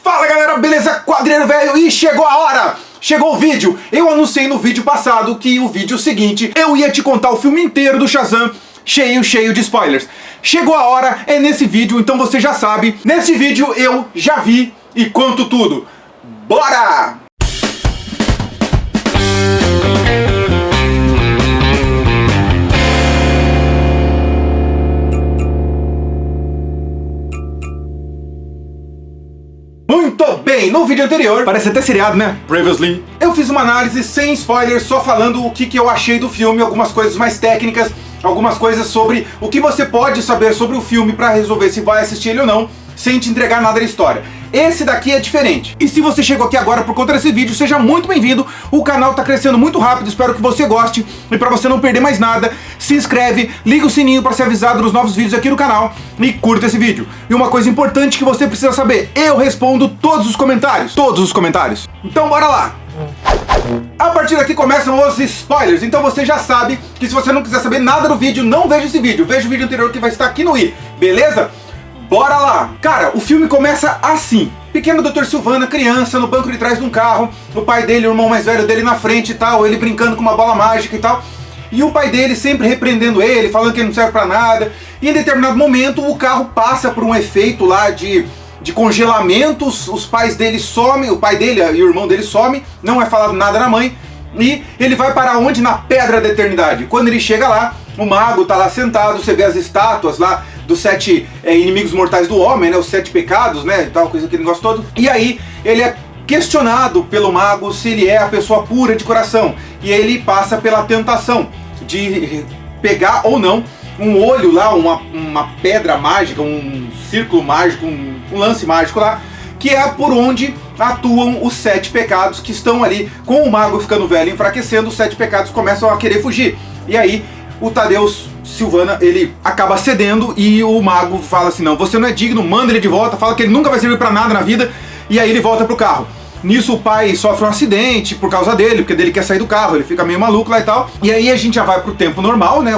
Fala galera, beleza? Quadrilheiro velho, e chegou a hora! Chegou o vídeo! Eu anunciei no vídeo passado que o vídeo seguinte eu ia te contar o filme inteiro do Shazam, cheio de spoilers. Chegou a hora, é nesse vídeo, então você já sabe. Nesse vídeo eu já vi e conto tudo. Bora! Muito bem, no vídeo anterior, parece até seriado, né? Previously. Eu fiz uma análise sem spoilers, só falando o que eu achei do filme, algumas coisas mais técnicas, algumas coisas sobre o que você pode saber sobre o filme pra resolver se vai assistir ele ou não, sem te entregar nada da história. Esse daqui é diferente. E se você chegou aqui agora por conta desse vídeo, seja muito bem-vindo. O canal tá crescendo muito rápido, espero que você goste. E pra você não perder mais nada, se inscreve, liga o sininho pra ser avisado dos novos vídeos aqui no canal e curta esse vídeo. E uma coisa importante que você precisa saber, eu respondo todos os comentários. Todos os comentários. Então bora lá! A partir daqui começam os spoilers, então você já sabe que se você não quiser saber nada do vídeo, não veja esse vídeo. Veja o vídeo anterior que vai estar aqui no i, beleza? Bora lá! Cara, o filme começa assim. Pequeno Dr. Sylvana, criança, no banco de trás de um carro. O pai dele, o irmão mais velho dele na frente e tal. Ele brincando com uma bola mágica e tal. E o pai dele sempre repreendendo ele, falando que ele não serve pra nada. E em determinado momento o carro passa por um efeito lá de congelamento. Os pais dele somem, o pai dele e o irmão dele somem. Não é falado nada na mãe. E ele vai para onde? Na Pedra da Eternidade. Quando ele chega lá, o mago tá lá sentado, você vê as estátuas lá dos 7 inimigos mortais do homem, né, os 7 pecados, né, e tal, coisa, aquele negócio todo. E aí ele é questionado pelo mago se ele é a pessoa pura de coração. E ele passa pela tentação de pegar ou não um olho lá, uma pedra mágica, um círculo mágico, um lance mágico lá, que é por onde atuam os 7 pecados que estão ali. Com o mago ficando velho e enfraquecendo, os 7 pecados começam a querer fugir. E aí o Tadeusz Sylvana, ele acaba cedendo e o mago fala assim, não, você não é digno, manda ele de volta, fala que ele nunca vai servir pra nada na vida, e aí ele volta pro carro. Nisso o pai sofre um acidente por causa dele, porque ele quer sair do carro, ele fica meio maluco lá e tal. E aí a gente já vai pro tempo normal, né,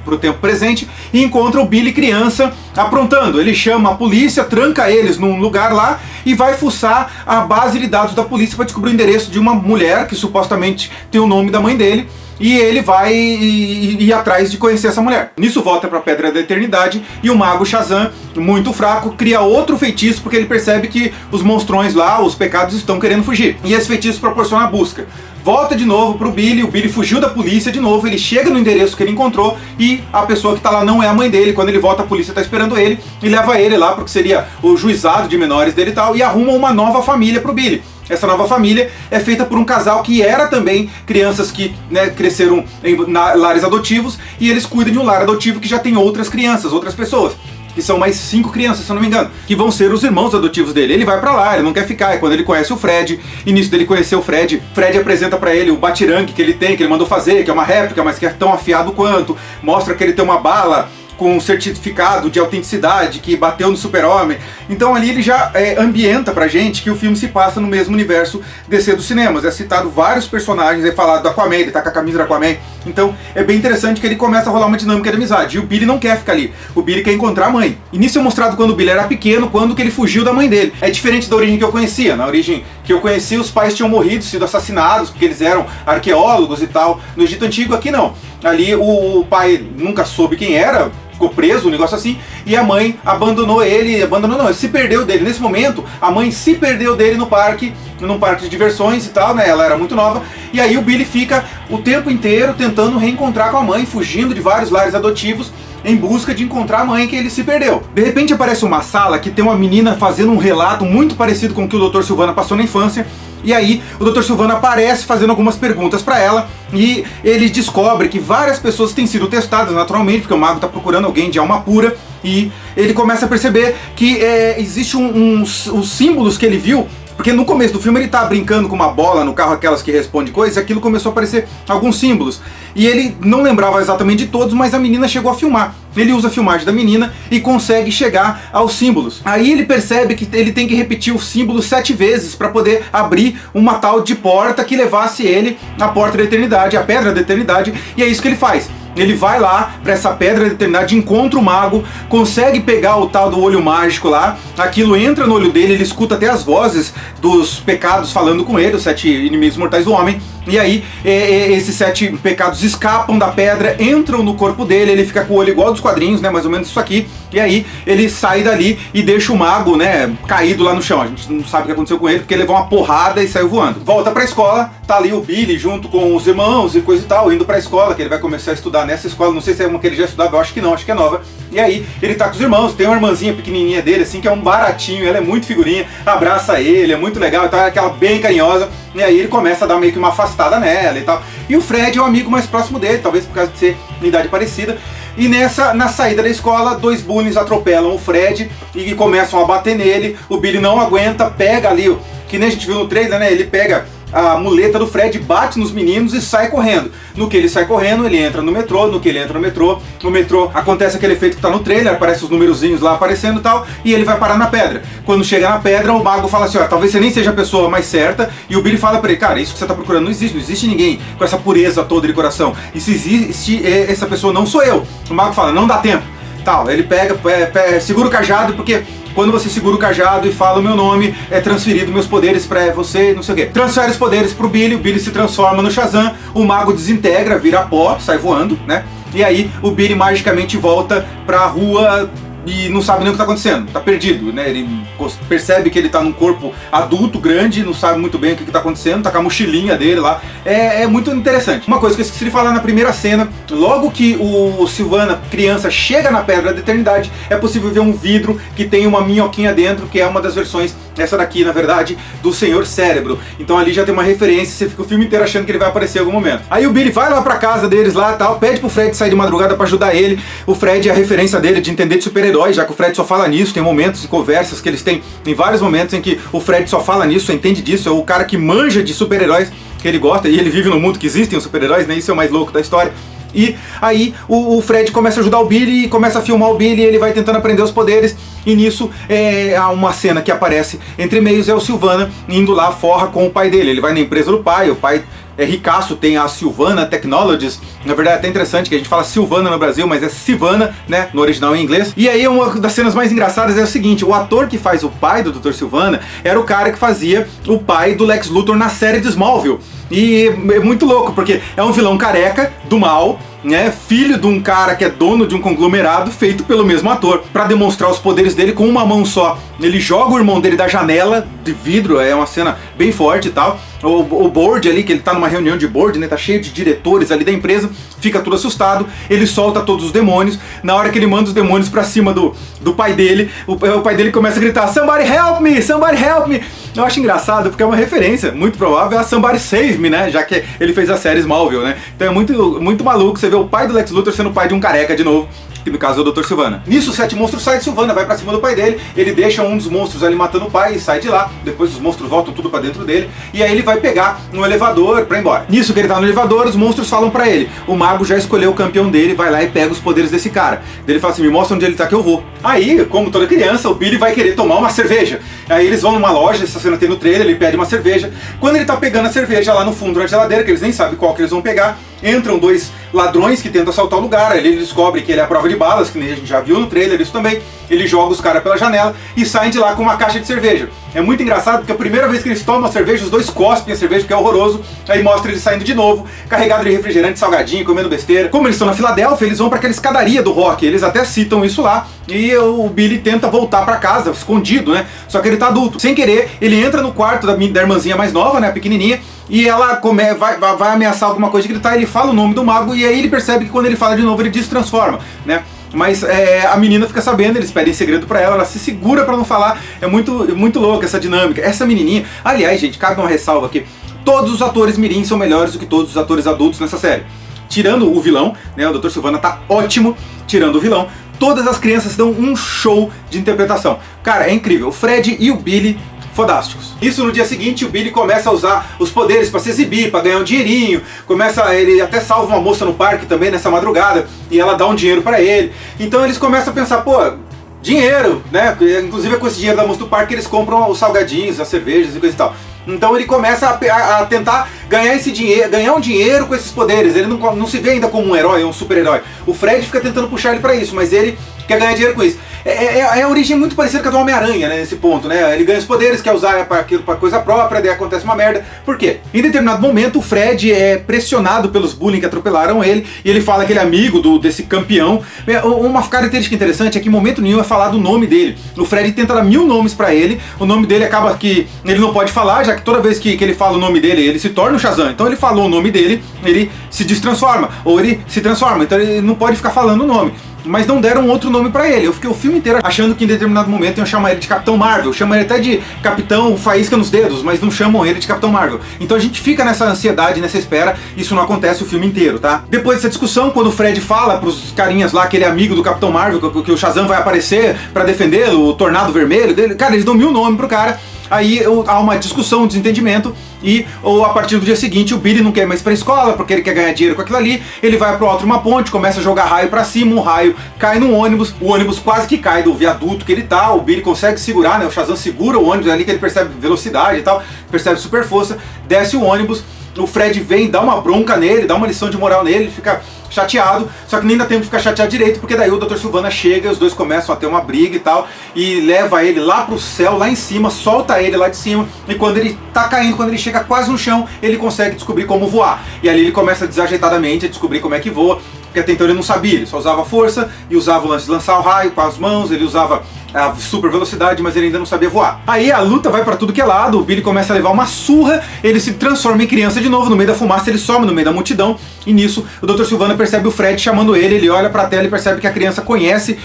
pro tempo presente, e encontra o Billy criança aprontando. Ele chama a polícia, tranca eles num lugar lá e vai fuçar a base de dados da polícia para descobrir o endereço de uma mulher que supostamente tem o nome da mãe dele. E ele vai ir atrás de conhecer essa mulher. Nisso volta pra Pedra da Eternidade e o mago Shazam, muito fraco, cria outro feitiço porque ele percebe que os monstrões lá, os pecados, estão querendo fugir. E esse feitiço proporciona a busca. Volta de novo pro Billy, o Billy fugiu da polícia de novo, ele chega no endereço que ele encontrou e a pessoa que tá lá não é a mãe dele. Quando ele volta, a polícia tá esperando ele e leva ele lá porque seria o juizado de menores dele e tal, e arruma uma nova família pro Billy. Essa nova família é feita por um casal que era também crianças que, né, cresceram em lares adotivos, e eles cuidam de um lar adotivo que já tem outras crianças, outras pessoas, que são mais 5 crianças, se eu não me engano, que vão ser os irmãos adotivos dele. Ele vai pra lá, ele não quer ficar, é quando ele conhece o Fred. Início dele conhecer o Fred, Fred apresenta pra ele o batirangue que ele tem, que ele mandou fazer, que é uma réplica, mas que é tão afiado quanto, mostra que ele tem uma bala com um certificado de autenticidade que bateu no Super-Homem. Então ali ele já ambienta pra gente que o filme se passa no mesmo universo DC dos cinemas. É citado vários personagens, é falado do Aquaman, ele tá com a camisa do Aquaman. Então é bem interessante que ele começa a rolar uma dinâmica de amizade. E o Billy não quer ficar ali, o Billy quer encontrar a mãe. Início é mostrado quando o Billy era pequeno, quando que ele fugiu da mãe dele. É diferente da origem que eu conhecia. Na origem que eu conheci, os pais tinham morrido, sido assassinados, porque eles eram arqueólogos e tal. No Egito Antigo, aqui não. Ali o pai nunca soube quem era, ficou preso, um negócio assim, e a mãe abandonou ele, ele se perdeu dele. Nesse momento, a mãe se perdeu dele no parque, num parque de diversões e tal, né, ela era muito nova, e aí o Billy fica o tempo inteiro tentando reencontrar com a mãe, fugindo de vários lares adotivos, em busca de encontrar a mãe que ele se perdeu. De repente aparece uma sala que tem uma menina fazendo um relato muito parecido com o que o Dr. Sylvana passou na infância. E aí o Dr. Sylvana aparece fazendo algumas perguntas pra ela e ele descobre que várias pessoas têm sido testadas naturalmente, porque o mago tá procurando alguém de alma pura, e ele começa a perceber que existe os símbolos que ele viu. Porque no começo do filme ele tá brincando com uma bola no carro, aquelas que respondem coisas, e aquilo começou a aparecer alguns símbolos. E ele não lembrava exatamente de todos, mas a menina chegou a filmar. Ele usa a filmagem da menina e consegue chegar aos símbolos. Aí ele percebe que ele tem que repetir o símbolo 7 vezes para poder abrir uma tal de porta que levasse ele à porta da eternidade, à pedra da eternidade, e é isso que ele faz. ele vai lá pra essa pedra da eternidade, encontra o mago, consegue pegar o tal do olho mágico lá, aquilo entra no olho dele, ele escuta até as vozes dos pecados falando com ele, os 7 inimigos mortais do homem, e aí esses 7 pecados escapam da pedra, entram no corpo dele, ele fica com o olho igual dos quadrinhos, né, mais ou menos isso aqui, e aí ele sai dali e deixa o mago, né, caído lá no chão. A gente não sabe o que aconteceu com ele, porque ele levou uma porrada e saiu voando. Volta pra escola, tá ali o Billy junto com os irmãos e coisa e tal, indo pra escola, que ele vai começar a estudar nessa escola, não sei se é uma que ele já estudava, eu acho que não, acho que é nova. E aí ele tá com os irmãos, tem uma irmãzinha pequenininha dele, assim, que é um baratinho, ela é muito figurinha, abraça ele, é muito legal e tal, é aquela bem carinhosa, e aí ele começa a dar meio que uma afastada nela e tal. E o Fred é o amigo mais próximo dele, talvez por causa de ser de idade parecida. E na saída da escola, 2 bullies atropelam o Fred e começam a bater nele. O Billy não aguenta, pega ali, que nem a gente viu no trailer, né? Ele pega a muleta do Fred, bate nos meninos e sai correndo. No que ele sai correndo, ele entra no metrô. No que ele entra no metrô acontece aquele efeito que tá no trailer, aparece os numerozinhos lá aparecendo e tal, e ele vai parar na pedra. Quando chega na pedra, o mago fala assim, ó, talvez você nem seja a pessoa mais certa, e o Billy fala pra ele, cara, isso que você tá procurando não existe ninguém com essa pureza toda de coração. E se existe, essa pessoa não sou eu. O mago fala, não dá tempo. Tal, ele pega, segura o cajado, porque quando você segura o cajado e fala o meu nome, é transferido meus poderes pra você, não sei o quê. Transfere os poderes pro Billy, o Billy se transforma no Shazam, o mago desintegra, vira pó, sai voando, né? E aí o Billy magicamente volta pra rua e não sabe nem o que tá acontecendo, tá perdido, né? Ele percebe que ele tá num corpo adulto, grande, não sabe muito bem o que tá acontecendo, tá com a mochilinha dele lá. É muito interessante. Uma coisa que eu esqueci de falar na primeira cena, logo que o Sylvana, criança, chega na Pedra da Eternidade, é possível ver um vidro que tem uma minhoquinha dentro, que é uma das versões, essa daqui, na verdade, do Senhor Cérebro. Então ali já tem uma referência, você fica o filme inteiro achando que ele vai aparecer em algum momento. Aí o Billy vai lá pra casa deles lá e tal, pede pro Fred sair de madrugada pra ajudar ele. O Fred é a referência dele de entender de super-herói, já que o Fred só fala nisso, tem momentos e conversas que eles têm, em vários momentos em que o Fred só fala nisso, só entende disso, é o cara que manja de super-heróis que ele gosta, e ele vive no mundo que existem os super-heróis, né? Isso é o mais louco da história. E aí o Fred começa a ajudar o Billy e começa a filmar o Billy, e ele vai tentando aprender os poderes, e nisso há uma cena que aparece entre meios, é o Sylvana indo lá, forra com o pai dele. Ele vai na empresa do pai, o pai é ricaço, tem a Sylvana Technologies, na verdade é até interessante que a gente fala Sylvana no Brasil, mas é Sylvana, né, no original em inglês. E aí uma das cenas mais engraçadas é o seguinte, o ator que faz o pai do Dr. Sylvana era o cara que fazia o pai do Lex Luthor na série de Smallville. E é muito louco, porque é um vilão careca, do mal, né, filho de um cara que é dono de um conglomerado, feito pelo mesmo ator. Pra demonstrar os poderes dele com uma mão só, ele joga o irmão dele da janela de vidro, é uma cena bem forte e tal. O board ali, que ele tá numa reunião de board, né, tá cheio de diretores ali da empresa, fica tudo assustado, ele solta todos os demônios. Na hora que ele manda os demônios pra cima do pai dele, o pai dele começa a gritar, somebody help me, somebody help me. Eu acho engraçado, porque é uma referência, muito provável, a Somebody Save Me, né, já que ele fez a série Smallville, né. Então é muito maluco você ver o pai do Lex Luthor sendo o pai de um careca de novo, que no caso é o Dr. Sylvana. Nisso, o 7 monstros sai de Sylvana, vai pra cima do pai dele, ele deixa um dos monstros ali matando o pai e sai de lá, depois os monstros voltam tudo pra dentro dele, e aí ele vai pegar um elevador pra ir embora. Nisso que ele tá no elevador, os monstros falam pra ele, o mago já escolheu o campeão dele, vai lá e pega os poderes desse cara. Ele fala assim, me mostra onde ele tá que eu vou. Aí, como toda criança, o Billy vai querer tomar uma cerveja. Aí eles vão numa loja, essa cena tem no trailer, ele pede uma cerveja. Quando ele tá pegando a cerveja lá no fundo da geladeira, que eles nem sabem qual que eles vão pegar, entram 2 ladrões que tentam assaltar o lugar. Aí ele descobre que ele é a prova de balas, que nem a gente já viu no trailer, isso também. Ele joga os caras pela janela e saem de lá com uma caixa de cerveja. É muito engraçado porque a primeira vez que eles tomam a cerveja, os 2 cospem a cerveja, que é horroroso. Aí mostra eles saindo de novo, carregado de refrigerante, salgadinho, comendo besteira. Como eles estão na Filadélfia, eles vão para aquela escadaria do rock. Eles até citam isso lá. E o Billy tenta voltar para casa, escondido, né? Só que ele tá adulto. Sem querer, ele entra no quarto da irmãzinha mais nova, né, a pequenininha, e ela vai ameaçar alguma coisa de gritar, ele fala o nome do mago, e aí ele percebe que quando ele fala de novo, ele destransforma, né? Mas a menina fica sabendo, eles pedem segredo pra ela se segura pra não falar. É muito louca essa dinâmica. Essa menininha, aliás, gente, cabe uma ressalva aqui, todos os atores mirim são melhores do que todos os atores adultos nessa série. Tirando o vilão, né, o Dr. Sylvana tá ótimo, tirando o vilão, todas as crianças dão um show de interpretação. Cara, é incrível, o Fred e o Billy, fodásticos. Isso no dia seguinte, o Billy começa a usar os poderes para se exibir, para ganhar um dinheirinho. Ele até salva uma moça no parque também nessa madrugada, e ela dá um dinheiro para ele. Então eles começam a pensar, pô, dinheiro, né? Inclusive é com esse dinheiro da moça do parque que eles compram os salgadinhos, as cervejas e coisa e tal. Então ele começa a tentar ganhar esse dinheiro, ganhar um dinheiro com esses poderes. Ele não se vê ainda como um herói, um super-herói. O Fred fica tentando puxar ele pra isso, mas ele quer ganhar dinheiro com isso. É a origem muito parecida com a do Homem-Aranha, né, nesse ponto, né? Ele ganha os poderes, quer usar pra coisa própria, daí acontece uma merda. Por quê? Em determinado momento, o Fred é pressionado pelos bullying que atropelaram ele, e ele fala que ele é amigo desse campeão. Uma característica interessante é que em momento nenhum é falar do nome dele. O Fred tenta dar 1000 nomes pra ele, o nome dele acaba que ele não pode falar, já que toda vez que ele fala o nome dele, ele se torna o Shazam. Então ele falou o nome dele, ele se destransforma, ou ele se transforma, então ele não pode ficar falando o nome. Mas não deram outro nome pra ele. Eu fiquei o filme inteiro achando que em determinado momento iam chamar ele de Capitão Marvel. Chamam ele até de Capitão Faísca nos Dedos, mas não chamam ele de Capitão Marvel. Então a gente fica nessa ansiedade, nessa espera. Isso não acontece o filme inteiro, tá? Depois dessa discussão, quando o Fred fala pros carinhas lá que ele é amigo do Capitão Marvel, que o Shazam vai aparecer pra defendê-lo, o Tornado Vermelho dele, cara, eles dão 1000 nomes pro cara. Aí há uma discussão, um desentendimento, e a partir do dia seguinte o Billy não quer ir mais pra escola porque ele quer ganhar dinheiro com aquilo ali. Ele vai pro alto de uma ponte, começa a jogar raio pra cima, um raio cai no ônibus, o ônibus quase que cai do viaduto que ele tá, o Billy consegue segurar, né? O Shazam segura o ônibus, é ali que ele percebe velocidade e tal, percebe super força, desce o ônibus, o Fred vem, dá uma bronca nele, dá uma lição de moral nele, ele fica chateado, só que nem dá tempo de ficar chateado direito, porque daí o Dr. Sivana chega, os dois começam a ter uma briga e tal, e leva ele lá pro céu, lá em cima, solta ele lá de cima, e quando ele tá caindo, quando ele chega quase no chão, ele consegue descobrir como voar. E ali ele começa desajeitadamente a descobrir como é que voa, porque até então ele não sabia, ele só usava força e usava o lance de lançar o raio com as mãos, ele usava a super velocidade, mas ele ainda não sabia voar. Aí a luta vai pra tudo que é lado, o Billy começa a levar uma surra, ele se transforma em criança de novo, no meio da fumaça ele some no meio da multidão, e nisso o Dr. Sivana percebe o Fred chamando ele olha pra tela e percebe que a criança conhece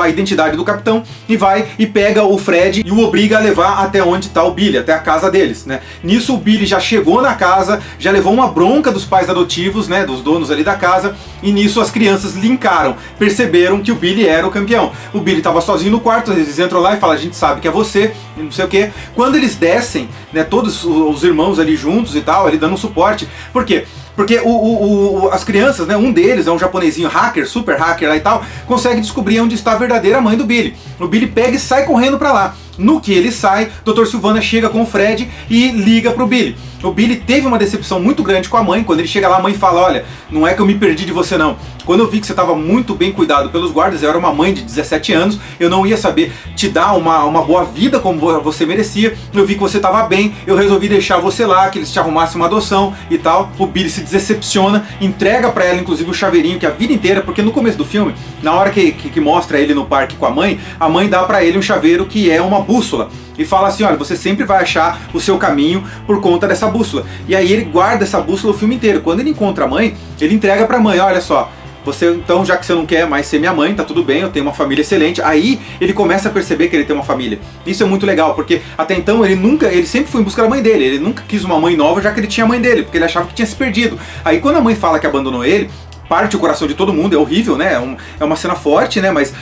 a identidade do capitão, e vai e pega o Fred e o obriga a levar até onde tá o Billy, até a casa deles, né? Nisso o Billy já chegou na casa, já levou uma bronca dos pais adotivos, né, dos donos ali da casa, e nisso as crianças linkaram, perceberam que o Billy era o campeão. O Billy tava sozinho no quarto, eles entram lá e falam, a gente sabe que é você, e não sei o que. Quando eles descem, né, todos os irmãos ali juntos e tal, ali dando um suporte. Por quê? Porque as crianças, né, um deles é um japonesinho hacker, super hacker lá e tal, consegue descobrir onde está a verdadeira mãe do Billy. O Billy pega e sai correndo pra lá. No que ele sai, Dr. Sivana chega com o Fred e liga pro Billy. O Billy teve uma decepção muito grande com a mãe. Quando ele chega lá, a mãe fala, olha, não é que eu me perdi de você não. Quando eu vi que você estava muito bem cuidado pelos guardas, eu era uma mãe de 17 anos, eu não ia saber te dar uma boa vida como você merecia. Eu vi que você estava bem, eu resolvi deixar você lá, que eles te arrumassem uma adoção e tal. O Billy se decepciona, entrega pra ela inclusive o chaveirinho que a vida inteira, porque no começo do filme, na hora que mostra ele no parque com a mãe dá pra ele um chaveiro que é uma bússola. E fala assim, olha, você sempre vai achar o seu caminho por conta dessa bússola. E aí ele guarda essa bússola o filme inteiro. Quando ele encontra a mãe, ele entrega pra mãe, olha só, você, então, já que você não quer mais ser minha mãe, tá tudo bem, eu tenho uma família excelente. Aí ele começa a perceber que ele tem uma família. Isso é muito legal, porque até então ele sempre foi em busca da mãe dele. Ele nunca quis uma mãe nova, já que ele tinha a mãe dele, porque ele achava que tinha se perdido. Aí quando a mãe fala que abandonou ele, parte o coração de todo mundo, é horrível, né? É uma cena forte, né? Mas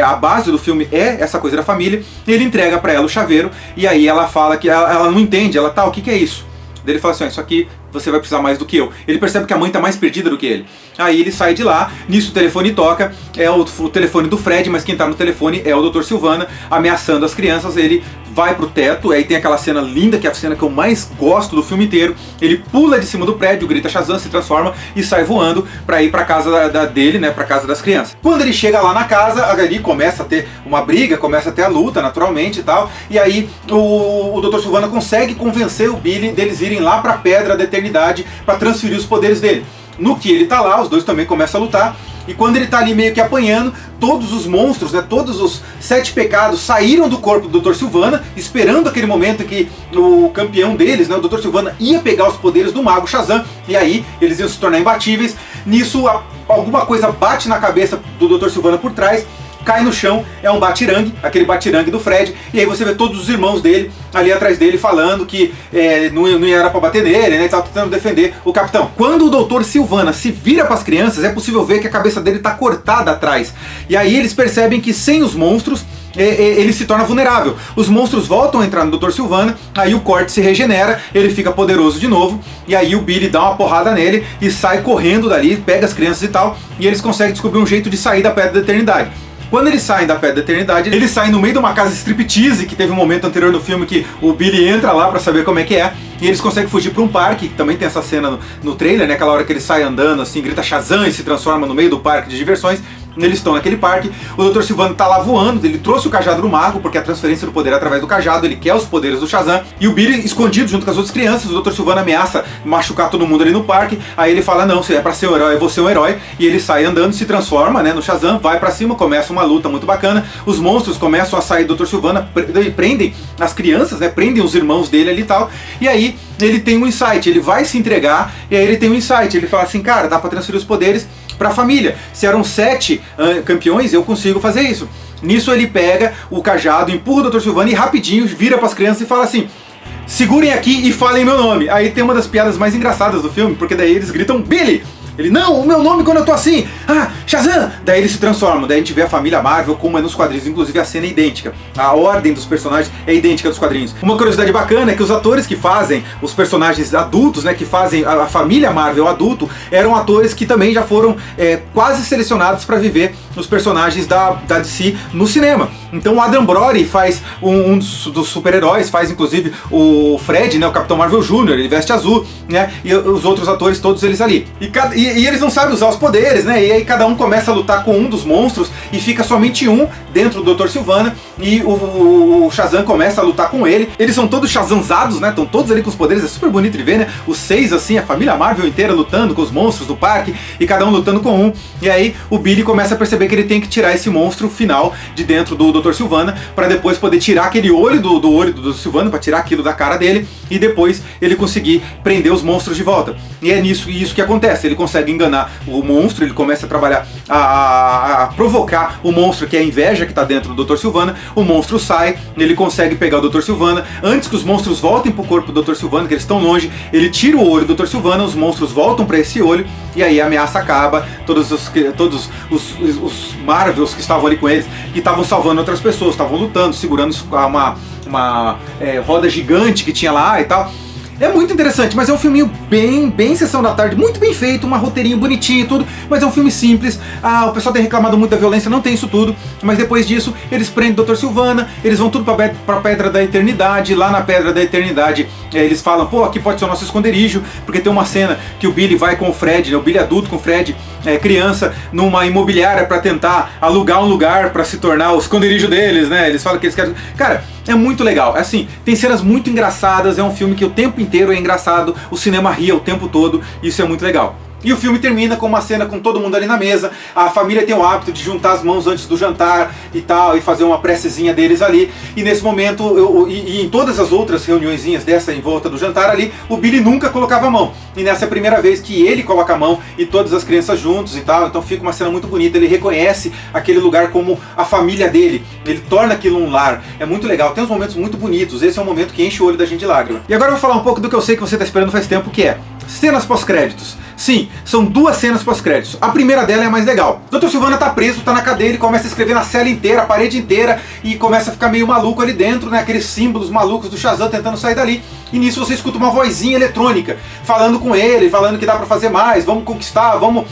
a base do filme é essa coisa da família. Ele entrega pra ela o chaveiro, e aí ela fala que ela não entende, ela tá, o que é isso? Daí ele fala assim, isso aqui você vai precisar mais do que eu. Ele percebe que a mãe tá mais perdida do que ele. Aí ele sai de lá, nisso o telefone toca, é o telefone do Fred, mas quem tá no telefone é o Dr. Sivana, ameaçando as crianças. Ele vai pro teto, aí tem aquela cena linda, que é a cena que eu mais gosto do filme inteiro. Ele pula de cima do prédio, grita Shazam, se transforma e sai voando pra ir pra casa dele, né, pra casa das crianças. Quando ele chega lá na casa, ali começa a ter uma briga, começa a ter a luta, naturalmente e tal, e aí o Dr. Sivana consegue convencer o Billy deles irem lá pra Pedra da Eternidade pra transferir os poderes dele. No que ele tá lá, os dois também começam a lutar. E quando ele tá ali meio que apanhando, todos os monstros, né, todos os 7 pecados saíram do corpo do Dr. Sivana, esperando aquele momento que o campeão deles, né, o Dr. Sivana, ia pegar os poderes do mago Shazam, e aí eles iam se tornar imbatíveis. Nisso, alguma coisa bate na cabeça do Dr. Sivana por trás, cai no chão, é um batirangue, aquele batirangue do Fred, e aí você vê todos os irmãos dele ali atrás dele falando que não era pra bater nele, né, tava tentando defender o capitão. Quando o Dr. Sivana se vira pras crianças, é possível ver que a cabeça dele tá cortada atrás, e aí eles percebem que sem os monstros, ele se torna vulnerável. Os monstros voltam a entrar no Dr. Sivana, aí o corte se regenera, ele fica poderoso de novo, e aí o Billy dá uma porrada nele e sai correndo dali, pega as crianças e tal, e eles conseguem descobrir um jeito de sair da Pedra da Eternidade. Quando eles saem da Pedra da Eternidade, eles saem no meio de uma casa striptease, que teve um momento anterior no filme que o Billy entra lá pra saber como é que é, e eles conseguem fugir pra um parque, que também tem essa cena no trailer, né? Aquela hora que ele sai andando assim, grita Shazam e se transforma no meio do parque de diversões. Eles estão naquele parque, o Dr. Sivana tá lá voando, ele trouxe o cajado do mago, porque a transferência do poder é através do cajado, ele quer os poderes do Shazam, e o Billy escondido junto com as outras crianças, o Dr. Sivana ameaça machucar todo mundo ali no parque, aí ele fala, não, se é pra ser um herói, eu vou ser um herói, e ele sai andando, se transforma, né, no Shazam, vai pra cima, começa uma luta muito bacana, os monstros começam a sair do Dr. Sivana, prendem as crianças, né, prendem os irmãos dele ali e tal, e aí ele tem um insight, ele vai se entregar, e aí ele tem um insight, ele fala assim, cara, dá pra transferir os poderes pra família. Se eram 7 campeões, eu consigo fazer isso. Nisso ele pega o cajado, empurra o Dr. Sivana e rapidinho vira pras crianças e fala assim, segurem aqui e falem meu nome. Aí tem uma das piadas mais engraçadas do filme, porque daí eles gritam Billy! Ele, não, o meu nome quando eu tô assim, Shazam! Daí eles se transformam, daí a gente vê a família Marvel como é nos quadrinhos, inclusive a cena é idêntica, a ordem dos personagens é idêntica dos quadrinhos. Uma curiosidade bacana é que os atores que fazem os personagens adultos, né, que fazem a família Marvel adulto, eram atores que também já foram quase selecionados para viver os personagens da DC no cinema. Então o Adam Brody faz um dos super-heróis, faz inclusive o Fred, né, o Capitão Marvel Jr., ele veste azul, né, e os outros atores, todos eles ali. E eles não sabem usar os poderes, né? E aí cada um começa a lutar com um dos monstros e fica somente um dentro do Dr. Sivana e o Shazam começa a lutar com ele. Eles são todos shazamzados, né? Estão todos ali com os poderes, é super bonito de ver, né? Os 6 assim, a família Marvel inteira lutando com os monstros do parque e cada um lutando com um. E aí o Billy começa a perceber que ele tem que tirar esse monstro final de dentro do Dr. Sivana para depois poder tirar aquele olho do olho do Dr. Sivana, para tirar aquilo da cara dele e depois ele conseguir prender os monstros de volta. E é isso que acontece, ele consegue enganar o monstro, ele começa a trabalhar, a provocar o monstro, que é a inveja que está dentro do Dr. Sivana, o monstro sai, ele consegue pegar o Dr. Sivana, antes que os monstros voltem para o corpo do Dr. Sivana, que eles estão longe, ele tira o olho do Dr. Sivana, os monstros voltam para esse olho, e aí a ameaça acaba, todos os Marvels que estavam ali com eles, que estavam salvando outras pessoas, estavam lutando, segurando uma roda gigante que tinha lá e tal. É muito interessante, mas é um filminho bem sessão da tarde, muito bem feito, um roteirinho bonitinho e tudo, mas é um filme simples. O pessoal tem reclamado muito da violência, não tem isso tudo, mas depois disso eles prendem o Dr. Sivana, eles vão tudo pra Pedra da Eternidade, lá na Pedra da Eternidade eles falam, pô, aqui pode ser o nosso esconderijo, porque tem uma cena que o Billy vai com o Fred, né, o Billy adulto com o Fred, criança, numa imobiliária pra tentar alugar um lugar pra se tornar o esconderijo deles, né, eles falam que eles querem... Cara, é muito legal, assim, tem cenas muito engraçadas, é um filme que o tempo inteiro é engraçado, o cinema ria o tempo todo, isso é muito legal. E o filme termina com uma cena com todo mundo ali na mesa, a família tem o hábito de juntar as mãos antes do jantar e tal, e fazer uma precezinha deles ali, e nesse momento, e em todas as outras reuniõezinhas dessa em volta do jantar ali, o Billy nunca colocava a mão, e nessa é a primeira vez que ele coloca a mão e todas as crianças juntos e tal, então fica uma cena muito bonita, ele reconhece aquele lugar como a família dele, ele torna aquilo um lar, é muito legal, tem uns momentos muito bonitos, esse é um momento que enche o olho da gente de lágrima. E agora eu vou falar um pouco do que eu sei que você está esperando faz tempo, que é cenas pós-créditos. Sim, são 2 cenas pós-créditos. A primeira dela é a mais legal. Dr. Sivana tá preso, tá na cadeia, ele começa a escrever na cela inteira, a parede inteira, e começa a ficar meio maluco ali dentro, né? Aqueles símbolos malucos do Shazam tentando sair dali. E nisso você escuta uma vozinha eletrônica, falando com ele, falando que dá pra fazer mais, vamos conquistar, vamos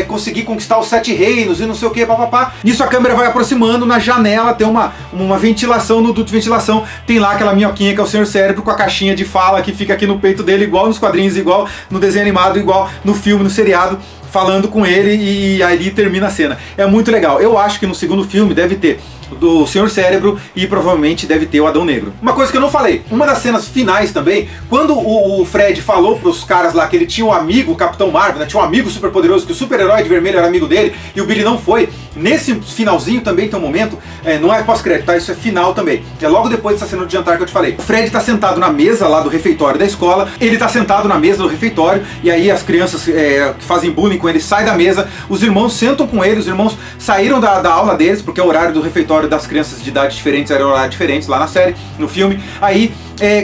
conseguir conquistar os 7 reinos e não sei o que, papapá. Nisso a câmera vai aproximando, na janela tem uma ventilação, no duto de ventilação, tem lá aquela minhoquinha que é o Sr. Cérebro com a caixinha de fala que fica aqui no peito dele, igual nos quadrinhos, igual no desenho animado, igual no filme, no seriado, falando com ele, e ali termina a cena. É muito legal. Eu acho que no segundo filme deve ter do Sr. Cérebro e provavelmente deve ter o Adão Negro. Uma coisa que eu não falei, uma das cenas finais também, quando o Fred falou pros caras lá que ele tinha um amigo, o Capitão Marvel, né, tinha um amigo super poderoso, que o super-herói de vermelho era amigo dele, e o Billy não foi, nesse finalzinho também tem um momento, não é pós-crédito, tá? Isso é final também, é logo depois dessa cena de jantar que eu te falei. O Fred tá sentado na mesa lá do refeitório da escola, ele tá sentado na mesa do refeitório, e aí as crianças que fazem bullying com ele saem da mesa, os irmãos sentam com ele, os irmãos saíram da aula deles, porque o horário do refeitório das crianças de idade diferentes era horário diferente lá na série, no filme. Aí,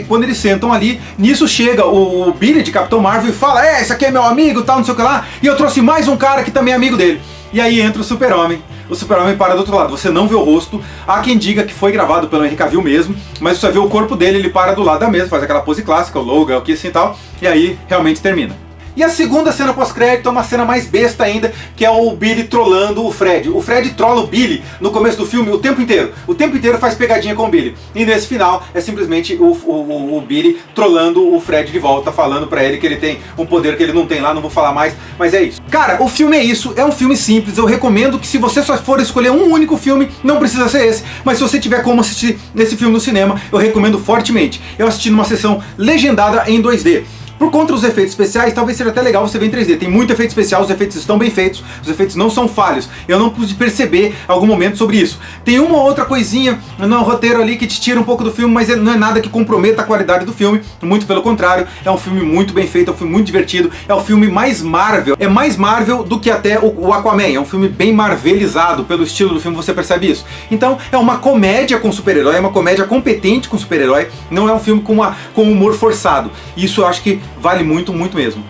quando eles sentam ali, nisso chega o Billy de Capitão Marvel e fala, esse aqui é meu amigo, tal, não sei o que lá, e eu trouxe mais um cara que também é amigo dele. E aí entra o Super-Homem. O Super-Homem para do outro lado, você não vê o rosto, há quem diga que foi gravado pelo Henry Cavill mesmo, mas você vê o corpo dele, ele para do lado da mesa, faz aquela pose clássica, o logo, o que assim e tal, e aí realmente termina. E a segunda cena pós-crédito é uma cena mais besta ainda, que é o Billy trollando o Fred. O Fred trolla o Billy no começo do filme o tempo inteiro. O tempo inteiro faz pegadinha com o Billy. E nesse final é simplesmente o Billy trollando o Fred de volta, falando pra ele que ele tem um poder que ele não tem lá, não vou falar mais, mas é isso. Cara, o filme é isso, é um filme simples, eu recomendo que se você só for escolher um único filme, não precisa ser esse, mas se você tiver como assistir esse filme no cinema, eu recomendo fortemente. Eu assisti numa sessão legendada em 2D. Por conta dos efeitos especiais, talvez seja até legal você ver em 3D. Tem muito efeito especial, os efeitos estão bem feitos, os efeitos não são falhos. Eu não pude perceber algum momento sobre isso. Tem uma ou outra coisinha no roteiro ali que te tira um pouco do filme, mas não é nada que comprometa a qualidade do filme. Muito pelo contrário, é um filme muito bem feito, é um filme muito divertido, é o filme mais Marvel. É mais Marvel do que até o Aquaman. É um filme bem marvelizado pelo estilo do filme, você percebe isso. Então é uma comédia com super-herói, é uma comédia competente com super-herói, não é um filme com humor forçado. Isso eu acho que vale muito, muito mesmo.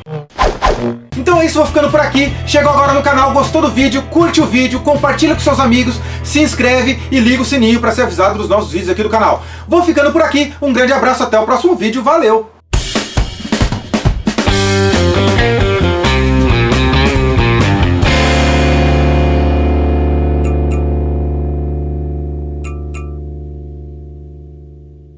Então é isso, vou ficando por aqui. Chegou agora no canal, gostou do vídeo, curte o vídeo, compartilha com seus amigos, se inscreve e liga o sininho para ser avisado dos novos vídeos aqui do canal. Vou ficando por aqui, um grande abraço, até o próximo vídeo, valeu!